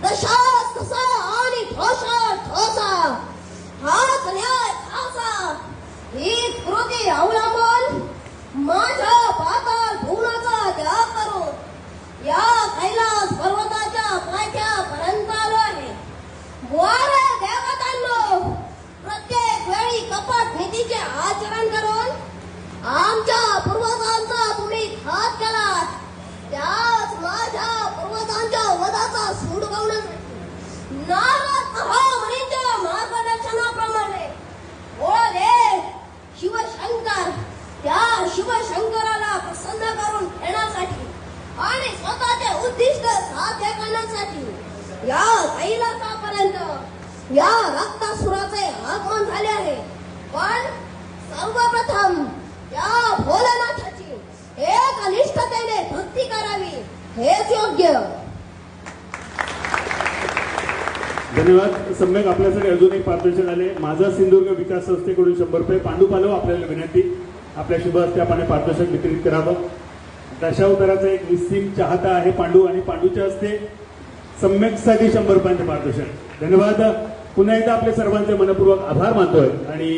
दशा कसा आणि ठोसा ठोसा हाच न्याय खासा ही कृती अवलंबून माझ्या पाताल भुवनाचा त्याग करून या कैलास पर्वताच्या पायथ्यापर्यंत आलो आहे. वारे देवतांनो, प्रत्येक वेळी कपट नीतीचे आचरण करून आमच्या पूर्वजांचा तुम्ही घात केलात. त्याच माझ्या पूर्वजांच्या वधाचा सूड गवण्यासाठी नारद महामुनींच्या मार्गदर्शनाप्रमाणे भोळादेव शिवशंकर त्या शिवशंकराला प्रसन्न करून घेण्यासाठी आणि स्वतःचे उद्दिष्ट साध्य करण्यासाठी या कैलासापर्यंत या रक्तासुराचे आगमन झाले आहे. पण सर्वप्रथम त्या भोलेनाथाची एक निष्ठतेने भक्ती करावी हेच योग्य. धन्यवाद. सम्यक आपल्यासाठी अजून एक पारितोषिक आले. माझा सिंधुदुर्ग विकास संस्थेकडून 100 रुपये. पांडू पालव आपल्याला विनंती, आपल्या शुभ हस्ते आपण पारितोषिक वितरित करावं. दशावताराचा एक निस्सीम चाहता आहे पांडू, आणि पांडूच्या हस्ते सम्यकसाठी 100 रुपयांचे पारितोषिक. धन्यवाद. पुन्हा एकदा आपले सर्वांचे मनपूर्वक आभार मानतोय. आणि